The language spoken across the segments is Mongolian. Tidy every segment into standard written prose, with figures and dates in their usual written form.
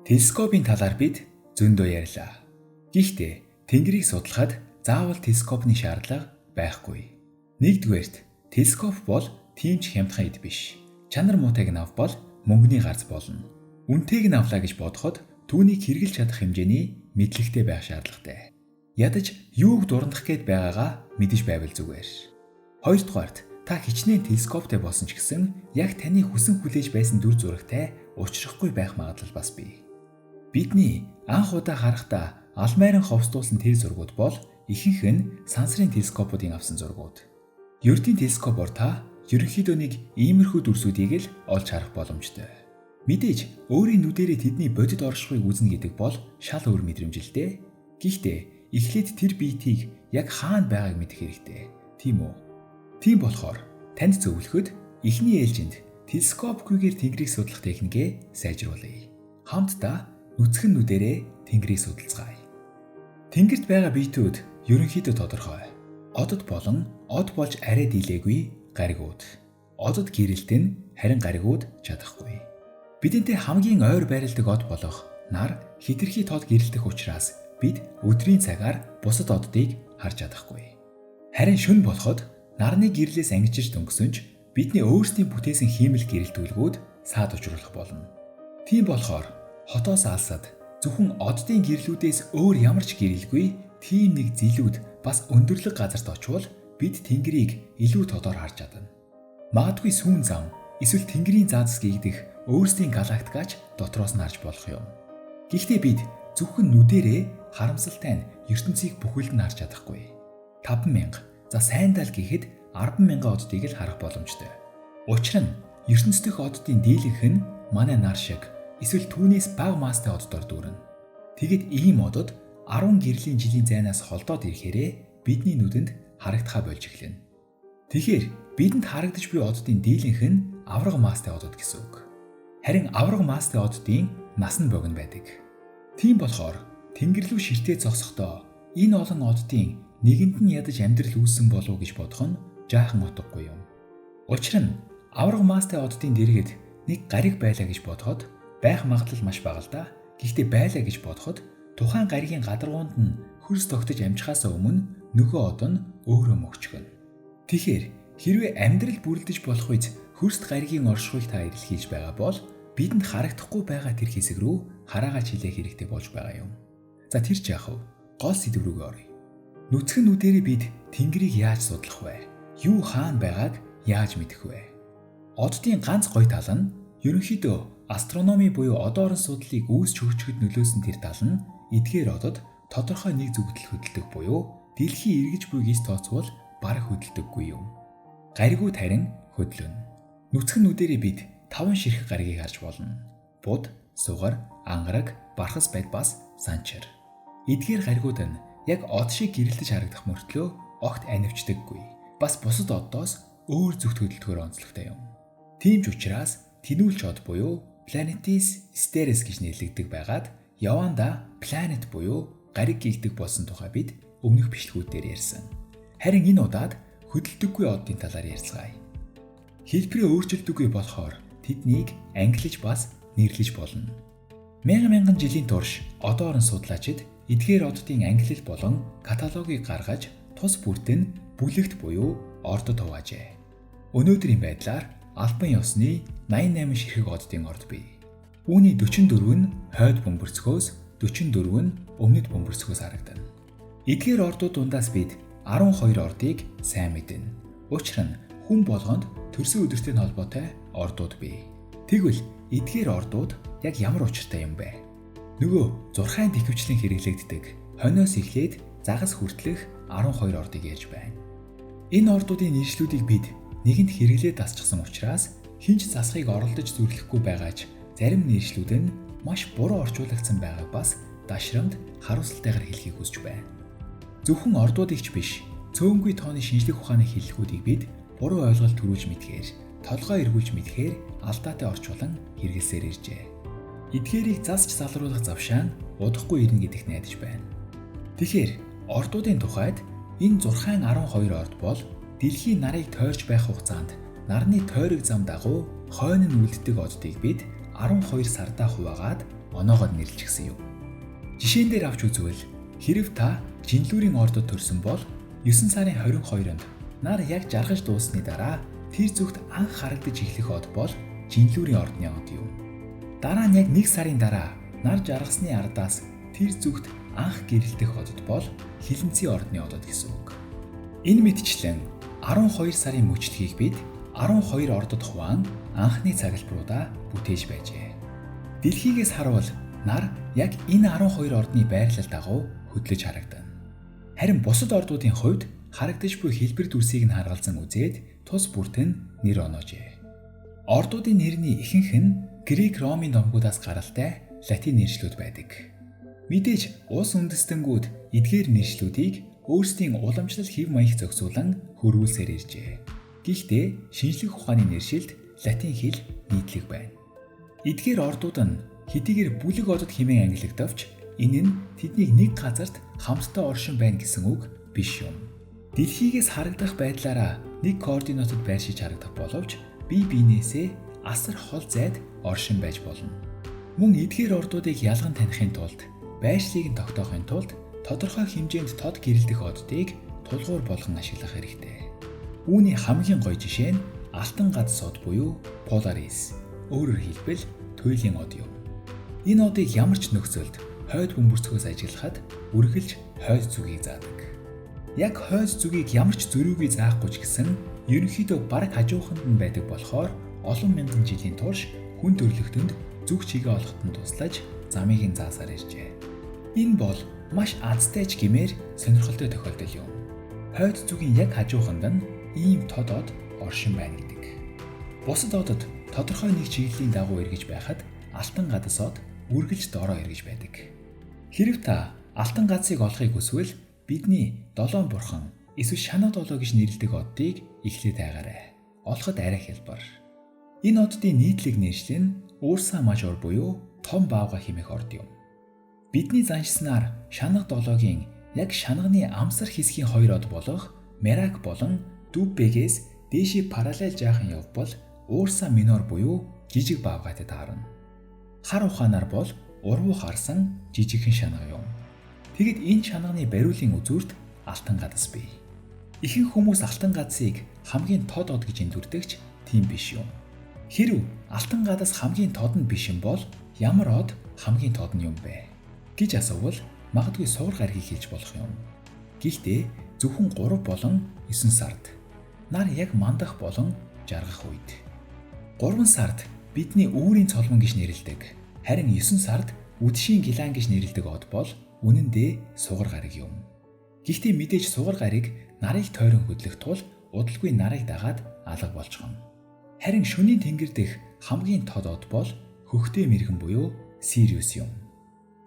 Телескопын талаар бид зөндөө ярьлаа. Гэхдээ Тэнгэрийг судлахад заавал телескопны шаардлага байхгүй. Нэгдүгээрт телескоп бол тийм ч хямдхан эд биш. Чанар муутайг нь авбал мөнгөний гарц болно. Үнэтэйг нь авлаа гэж бодоход түүнийг хэрэгжилж чадах хэмжээний мэдлэгтэй байх шаардлагатай. Ядаж юуг дурандах гээд байгаагаа мэдэж байвал зүгээр. Хоёрдугаарт та хичнээн телескоптой болсон ч гэсэн яг таны хүсэн хүлээж байсан дүр зурагтай учрахгүй байх магадлал бас бий. Бидний анх удаа харахдаа алмайран ховсдуулсан тэр зургууд бол ихэнх нь сансрын телескопуудын авсан зургууд. Ердийн телескопоор та ерөнхийдөө нэг иймэрхүү дүрсүүдийг л олж харах боломжтой. Мэдээж өөрийн нүдэрээ тэдний бодит оршихуйг үзнэ гэдэг бол шал өөр мэдрэмжилтэй. Гэхдээ эхлээд тэр биетийг яг хаана байгааг мэдэх хэрэгтэй. Тийм үү? Тийм болохоор танд зөвлөхөд эхний ээлжинд телескопгүйгээр Тэнгэрийг судлах техникээ сайжруулъя. Хамтдаа нүцгэн нүдэрээ Тэнгэрийг судалцгаая. Тэнгэрт байгаа биетүүд ерөнхийдөө тодорхой. Одод болон од болж арай дийлээгүй гаригууд. Одод гэрэлт нь харин гаригууд чадахгүй. Бидэнтэй хамгийн ойр байрладаг од болох нар хэтэрхий тод гэрэлтэх учраас бид өдрийн цагаар бусад оддыг харж чадахгүй. Харин шөнө болоход нарны гэрлээс ангижиж дөнгөсөн ч бидний өөрсдийн бүтээсэн хиймэл гэрэлтүүлгүүд саад учруулах болно. Тийм болохоор хотоос алсад зөвхөн оддын гэрлүүдээс өөр ямар ч гэрэлгүй тийм нэг зилүүд бас өндөрлөг газарт очивол бид Тэнгэрийг илүү тодор харж чадна. Магадгүй сүүн зам эсвэл Тэнгэрийн заадас гэгдэх өөрсдийн галактикаач дотроос нь харж болох юм. Гэхдээ бид зөвхөн нүдэрээ харамсалтай нь ертөнцийг бүхэлд нь харж чадахгүй. 5,000 за сайндал гэхэд 10,000 оддыг л харах боломжтой. Учир нь ертөнц дэх оддын дийлэнх нь манай нар шиг эсвэл түүнээс бага маастай оддоор дүүрнэ. Тэгэд ийм одод 10 гэрлийн жилийн зайнаас холдоод ирэхээрээ бидний нүдэнд харагдахаа болж эхлэнэ. Тэгэхээр бидэнд харагдаж буй оддын дийлэнх нь авраг маастай одод гэсэн үг. Харин авраг маастай оддын нас нь богино байдаг. Тийм болохоор Тэнгэр рүү ширтээ зогсохдоо энэ олон оддын нэгэнд нь ядаж амьдрал үүссэн болов уу гэж бодох нь жаахан утгагүй юм. Учир нь авраг маастай оддын дэргэд нэг гариг байлаа гэж бодоход байх магадлал маш бага л да. Гэхдээ байлаа гэж бодоход тухайн гаригийн гадаргуунд нь хөрс тогтож амжихаасаа өмнө нөгөө од нь өөрөө мөгчгөнө. Тэгэхээр хэрвээ амьдрал бүрлдэж болох үед хөрст гаригийн оршихуйг та илэрхийлж байгаа бол бидэнд харагдахгүй байгаа тэр хэсэг рүү хараагач хилээх хэрэгтэй болж байгаа юм. За тэр ч яах вэ? Гол сэдв рүүгээ оръё. Нүцгэн нүдэрээ бид Тэнгэрийг яаж судлах вэ? Юу хаана байгааг яаж мэдэх вэ? Оддын ганц гоё тал нь ерөнхийдөө астрономи буюу од орон судлалыг үүсч хөгжөхөд нөлөөсөн тэр тал нь эдгээр одод тодорхой нэг зүгтэл хөдөлдөг буюу дэлхий эргэж буй гис тооцвол бараг хөдөлдөггүй юм. Гаригууд харин хөдлөнө. Нүцгэн нүдэрээ бид 5 ширхэг гаригийг харж болно. Буд, сугар, ангараг, бархас байд бас санчир. Эдгээр гаригууд нь яг од шиг гэрэлтэж харагдах мөртлөө огт анивчдаггүй. Бас бусад оддоос өөр зүгт хөдөлгөөр онцлогтой юм. Тийм ч учраас тэнүүлч од буюу Planetis Steris гэж нэрлэгддэг байгаад яванда planet буюу гариг гэгдэг болсон тухай бид өмнөх бичлэгүүдээр ярьсан. Харин энэ удаад хөдөлдөггүй оддын талаар ярилцгаая. Хэлбэрээ өөрчилдөггүй болохоор тэднийг ангилж бас нэрлэж болно. Мянган жилийн турш од орон судлаачид эдгээр оддын ангилал болон каталогийг гаргаж тус бүртэн бүлэгт буюу ордод хуваажээ. Өнөөдрийн байдлаар албан ёсны 88 ширхэг оддын орд бий. Үүний 44 нь хойд бөмбөрцгөөс, 44 нь өмнөд бөмбөрцгөөс харагдана. Эдгээр ордууд дундаас бид 12 ордыг сайн мэднэ. Учир нь хүн болгонд төрсөн өдөртэй холбоотой ордууд бий. Тэгвэл эдгээр ордууд яг ямар учиртай юм бэ? Нөгөө зурхайн тэхвчлэн хэрэглэгддэг хониос эхлээд загас хүртэлх 12 ордыг ярьж байна. Энэ ордуудын нэршлүүдийг бид нэгэнд хэрэглээд дасчихсан учраас хинч засахыг оролдож зүрлэхгүй байгаач зарим нэршлүүд нь маш буруу орчуулагдсан байгааг бас дашрамд харуулсалтайгаар хэлхийг хүсэж байна. Зөвхөн ордуудыг ч биш, цөөнгүй тооны шинжлэх ухааны хэллэгүүдийг бид буруу ойлголт төрүүлж мэдхээр, толгой эргүүлж мэдхээр алдаатай орчуулан хэрэглэсээр иржээ. Эдгээрийг засч залруулах завшаан удахгүй ирнэ гэдэгт найдаж байна. Тэгэхээр ордуудын тухайд энэ 612 орд бол дэлхийн нарыг тойрч байх хугацаанд нарны тойрог зам дагуу хойно нь үлддэг оддыг бид 12 сардаа хуваагаад оноогоор нэрлэжсэн юм. Жишээн дээр авч үзвэл хэрэв та Жинлүүрийн ордод төрсөн бол 9 сарын 22-нд нар яг жаргаж дууссаны дараа тэр зүгт анх харагдаж эхлэх од бол Жинлүүрийн ордны од юм. Дараа нь яг 1 сарын дараа нар жаргасны ардаас тэр зүгт анх гэрэлтэх одод бол Хилэнцгийн ордны одод гэсэн үг. Энэ мэтчлэн 12 сарын мөчлөгийг бид 12 ордод хуваан анхны цаглбаруудаа бүтээж байжээ. Дэлхийгээс харуул нар яг энэ 12 ордны байрлал дагуу хөдлөж харагдана. Харин бусад ордуудын хувьд харагдаж буй хэлбэр дүрсийг нь харгалзан үзээд тус бүрт нь нэр оноожээ. Ордуудын нэрний ихэнх нь Грек Ромын номгуудаас гаралтай латин нэршлүүд байдаг. Мэдээж улс үндэстэнгүүд эдгээр нэршлүүдийг өөрсдийн уламжлал хэв маяг зохицуулан хөрвүүлсээр иржээ. Гэхдээ шинжлэх ухааны нэршилд латин хэл нийтлэг байна. Эдгээр ордууд нь хэдийгээр бүлэг одод хэмээн ангилагдавч энэ нь тэднийг нэг газарт хамтдаа оршин байна гэсэн үг биш юм. Дэлхийгээс харагдах байдлаараа нэг координатод байршиж харагдах боловч бие биенээсээ асар хол зайд оршин байж болно. Мөн эдгээр ордуудыг ялган танихын тулд байршлыг нь тогтоохын тулд тодорхой хэмжээнд тод гэрэлтэх оддыг тулгуур болгон ашиглах хэрэгтэй. Үүний хамгийн гоё жишээ нь Алтан гадас од буюу Polaris, өөрөөр хэлбэл туйлын од юм. Энэ одыг ямар ч нөхцөлд хойд бөмбөрцгөөс ажиглахад үргэлж хойд зүгийг заадаг. Яг хойд зүгийг ямар ч зөрүүгүй заахгүй ч гэсэн ерөнхийдөө бараг хажууханд нь байдаг болохоор олон мянган жилийн турш хүн төрлөختөнд зүг чигээ олоход нь туслаж замыг нь заасаар иржээ. Энэ бол маш азтай ч гэмээр сонирхолтой тохиолдол юм. Хойд зүгийн яг хажууханд нь ийм тод од оршин байна гэдэг. Бусад одод тодорхой нэг чиглэлийн дагуу эргэж байхад Алтан гадас од үргэлж доороо эргэж байдаг. Хэрэв та Алтан гадсыг олохыг хүсвэл бидний долоон бурхан эсвэл шанаа долоо гэж нэрлэдэг оддыг эхлээд байгаарай. Олоход арай хялбар. Энэ оддын нийтлэг нэршил нь Урса мажор буюу том баавга хэмээх орд юм. Бидний заншснаар шанаг долоогийн яг шанагны амсар хэсгийн хоёр од болох Мерак болон Дуббегээс дээшээ параллел жаахан явбал Урса минор буюу жижиг баавгатад таарна. Хар ухаанаар бол урвуу харсан жижигхэн шанаг юм. Тэгэд энэ шанагны бариулын үзүүрт Алтан гадас бий. Ихэнх хүмүүс Алтан гадсыг хамгийн тод од гэж эндүрдэгч тийм биш юм. Хэрв Алтан гадас хамгийн тод нь биш юм бол ямар од хамгийн тод нь юм бэ гэж асуувал магадгүй суур гаргийг хэлж болох юм. Гэхдээ зөвхөн 3 болон 9 сард нар яг мандах болон жаргах үед. 3 сард бидний үүрийн цолмон гэж нэрлэдэг. Харин 9 сард үдшийн гилан гэж нэрлэдэг од бол үнэн дээр сугар гариг юм. Гэхдээ мэдээж сугар гариг нарыг тойрон хөдлөх тул удалгүй нарыг дагаад алга болчихно. Харин шөнийн тэнгэр дэх хамгийн тод од бол хөхтэй мэрэгэн буюу Сириус юм.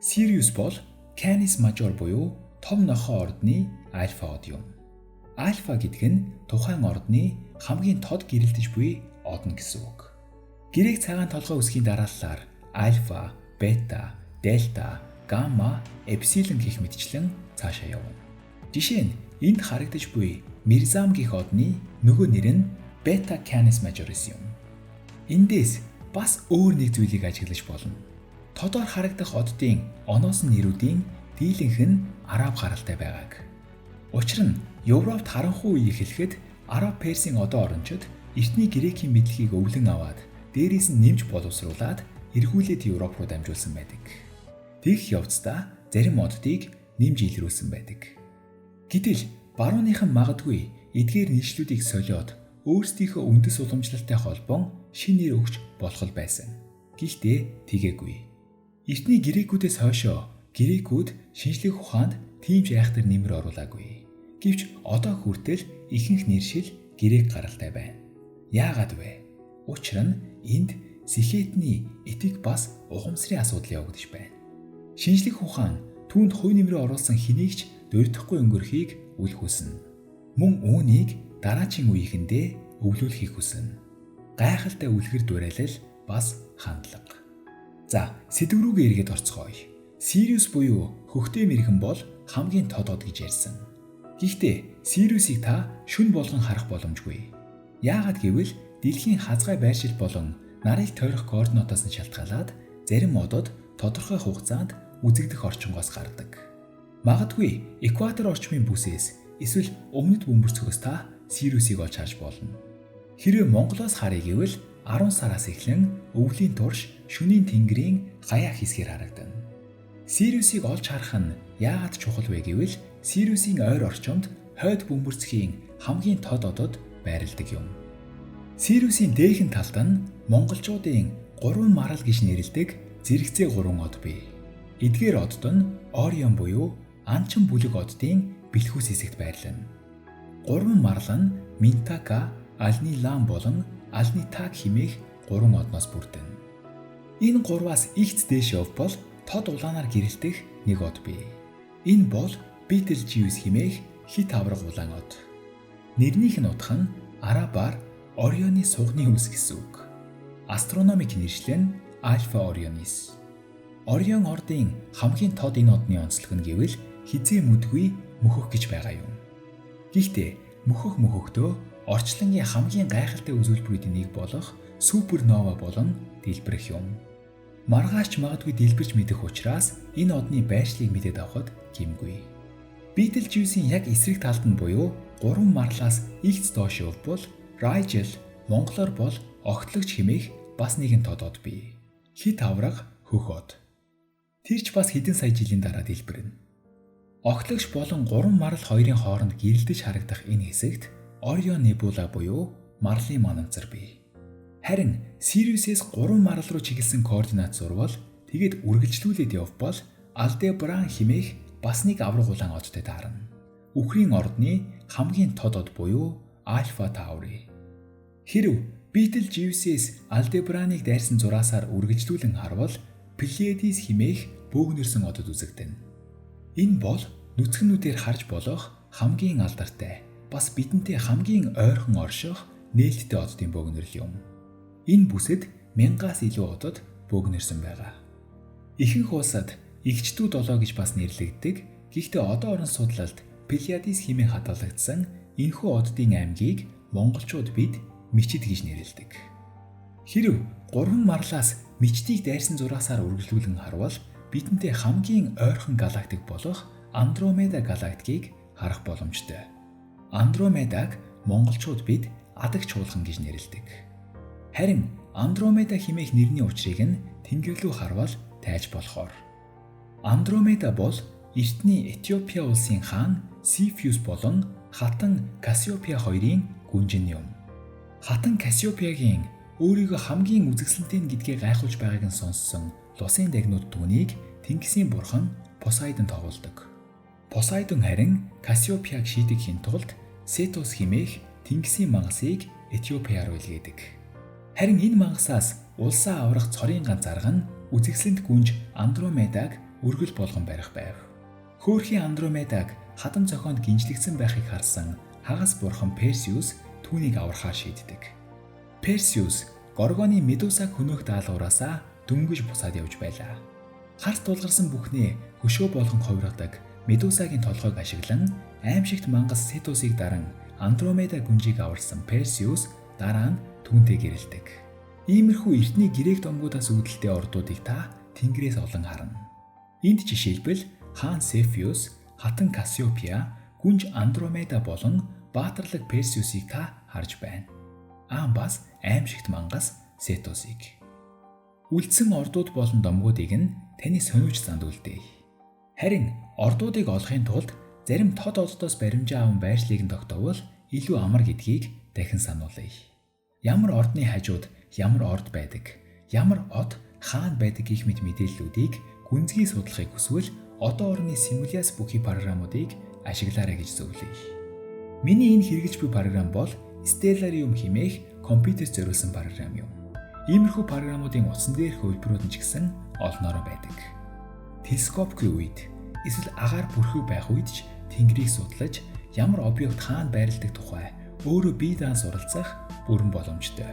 Сириус бол Canis Major буюу том нохой ордны альфа од юм. Альфа гэдэг нь тухайн ордны хамгийн тод гэрэлтэж буй од нь гэсэн үг. Грек цагаан толгой үсгийн дарааллаар альфа, бета, дельта, гамма, эпсилон гэх мэтчлэн цаашаа явна. Жишээ нь энд харагдаж буй Мирзам гэх одны нөгөө нэр нь Beta Canis Majoris юм. Эндээс бас өөр нэг зүйлийг ажиглаж болно. Тодор харагдах оддын оноос нь нэрүүдийн дийлэнх нь араб гаралтай байгааг. Учир нь Европт харанхуй үе эхлэхэд араб персийн одоо орончид эртний грекийн мэдлэгийг өвлөн аваад дээрээс нь нэмж боловсруулад эргүүлээд Европ руу дамжуулсан байдаг. Тэгэх явцдаа зарим оддыг нэмж илрүүлсэн байдаг. Гэтэл барууныхан магадгүй эдгээр нийслүүдийг солиод өөрсдийнхөө үндэс уламжлалтай холбоон шин нэр өгч болох л байсан. Гэхдээ тэгээгүй. Эртний грекүүдээс хойшоо грекүүд шинжлэх ухаанд тийм ч айхтар нэмэр оруулаагүй. Гэвч одоо хүртэл ихэнх нэршил грек гаралтай байна. Яагаад вэ? Учир нь энд Сихетний этик бас ухамсарын асуудал явагдаж байна. Шинжлэх ухаан түүнд хувь нэмрээ оруулсан хэнийг ч дурдахгүй өнгөрөхийг үл хүснэ. Мөн үүнийг дараачийн үеийнхэндээ өвлүүлэхийг хүснэ. Гайхалтай үлгэр дуурайлал бас хандлага. За, сэдв рүүгээ эргээд орцгоё. Сириус буюу хөхтэй мэрэгэн бол хамгийн тод од гэж ярьсан. Гэхдээ Сириусыг та шүн болгон харах боломжгүй. Яагаад гэвэл дэлхийн хазгай байршил болон нарыг тойрох координатаас нь шалтгаалаад зарим одод тодорхой хугацаанд үзэгдэх орчингоос гардаг. Магадгүй экватор орчмын бүсээс эсвэл өмнөд бөмбөрцгөөс та Сириусыг олж харж болно. Хэрвээ Монголоос харъя гэвэл 10 сараас эхлэн өвлийн турш шөнийн тэнгэрийн гаяа хэсгээр харагдана. Сириусыг олж харах нь яагаад чухал вэ гэвэл Сириусийн ойр орчимд хойд бөмбөрцгийн хамгийн тод одод байрладаг юм. Сириусийн дээхэн талд нь монголчуудын 3 марал гэж нэрлэдэг зэрэгцээ 3 од бий. Эдгээр одод нь Орион буюу анчин бүлэг оддын бэлхүүс хэсэгт байрлана. 3 марал нь Минтака, Ални Лам болон Ални Так хэмээх 3 одноос бүрдэнэ. Энэ 3-аас ихц дээш явбал тод улаанаар гэрэлтэх нэг од бий. Энэ бол Бетельжиус хэмээх хит авраг улаан од. Нэрнийх нь утга нь арабаар Орионы сугны үс гэсэн үг. Астрономик нэршлэл нь Альфа Орионис. Орион ордын хамгийн тод энэ одны онцлог нь гэвэл хизээ мүдгүй мөхөх гэж байгаа юм. Гэхдээ мөхөхдөө орчлонгийн хамгийн гайхалтай үзүүлбэрүүдийн нэг болох супернова болон дэлбэрэх юм. Маргааш магадгүй дэлбэрч мэдэх учраас энэ одны байршлыг мэдээд авахд гэмгүй. Бетельжиусийн яг эсрэг талд нь буюу 3 марлаас ихц доош явбал Райжел, монголоор бол огтлогч хэмээх бас нэгэн тод од бий. Хит авраг хөх од. Тэр ч бас хэдэн сая жилийн дараа дэлбэрнэ. Огтлогч болон 3 марал хоёрын хооронд гэрэлдэж харагдах энэ хэсэгт Орион небула буюу марлын мананцар бий. Харин Сириусээс 3 марал руу чиглэсэн координат зурвал тэгэд үргэлжлүүлээд явбал Алдебран хэмээх бас нэг авраг улаан одтой таарна. Үхрийн ордны хамгийн тод од буюу Альфа Таури. Хэрв Бетельжиусээс Алдебраныг дайрсан зураасаар үргэлжлүүлэн харвал Плейадис хэмээх бөөгнөрсөн одод үзэгдэнэ. Энэ бол нүцгэнүүдээр харж болох хамгийн алдартай, бас бидэнтэй хамгийн ойрхон орших нээлттэй оддын бөөгнөрл юм. Энэ бүсэд 1000-аас илүү одод бөөгнөрсөн байгаа. Ихэнх улсад эгчдүү долоо гэж бас нэрлэгддэг. Гэхдээ одоо орон судлалд Плейадис хэмээн хадгалагдсан энэхүү оддын аймгийг монголчууд бид мичид гэж нэрлэдэг. Хэрв 3 марлаас мичдийг дайрсан зураасаар үргэлжлүүлэн харвал бидэнтэй хамгийн ойрхон галактик болох Андромеда галактикийг харах боломжтой. Андромедаг монголчууд бид адаг чуулган гэж нэрлэдэг. Харин Андромеда хэмээх нэрний учрыг нь тэнгэрлүү харвал тайж болохоор. Андромеда бол эртний Этиопия улсын хаан Сифиус болон хатан Кассиопея хоёрын гүнжин юм. Хатан Кассиопеягийн өөрийгөө хамгийн үзэсгэлэнтэй гэдгийг гайхуулж байгааг нь сонссон Лусын дагнууд түүнийг тэнгисийн бурхан Посейдон тоглодог. Посейдон харин Кассиопеяг шийдэхийн тулд Сетос хэмээх тэнгисийн мангасыг Этиопия руу илгээдэг. Харин энэ мангасаас улсаа аврах цорын ганц арга нь үзэсгэлэнт гүнж Андромедаг өргөл болгон барих байв. Хөөрхийн Андромедаг хатан зохионд гинжлэгдсэн байхыг харсан хагас бурхан Персеус түүнийг аврахаар шийддэг. Персеус Горгоны Медусаг хөнөөх даалгавраасаа дөнгөж бусаад явж байлаа. Харт тулгарсан бүхнээ хөшөө болгон хувиргадаг Медусагийн толгойг ашиглан аимшигт мангас Сетосыг даран Андромеда гүнжийг аварсан Персеус дараа нь түүнтэй гэрэлдэг. Иймэрхүү эртний грек домгуудаас үүдэлтэй ордуудыг та тэнгэрээс олон харна. Энд жишээлбэл хаан Сефиус, хатан Кассиопея, гүнж Андромеда болон баатарлаг Персеусыг та харж байна. Бас аимшигт мангас Сетосыг. Үлдсэн ордууд болон домгуудыг нь таны сониуч занд үлдээе. Харин ордуудыг олохын тулд зарим тод оддоос баримжаа аван байршлыг нь тогтоовол илүү амар гэдгийг дахин сануулъя. Ямар ордны хажууд ямар орд байдаг, ямар од хаан байдаг гэх мэт мэдээллүүдийг гүнзгий судлахыг хүсвэл одоо орны Симулиас бүхий програмуудыг ашиглаарай гэж зөвлөе. Миний энэ хэрэгжилж буй програм бол Stellarium хэмээх компьютерт зориулсан програм юм. Иймэрхүү програмуудын утсан дээрх хөлбөрүүд нь ч гэсэн олноороо байдаг. Телескопгүй үед эсвэл агаар бүрхүү байх үед ч тэнгэрийг судлаж ямар объект хаана байрладаг тухай өөрөө бие даан суралцах бүрэн боломжтой.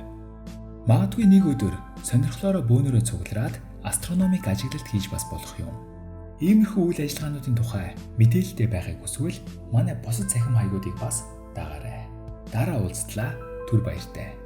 Магадгүй нэг өдөр сонирхлоороо бөөнөрөө цуглараад астрономик ажиглалт хийж бас болох юм. Иймэрхүү үйл ажиллагаануудын тухай мэдээлэлтэй байхыг хүсвэл манай бусад цахим хаягуудыг бас дагаарай. Дараа уулзтлаа. Түр баяртай.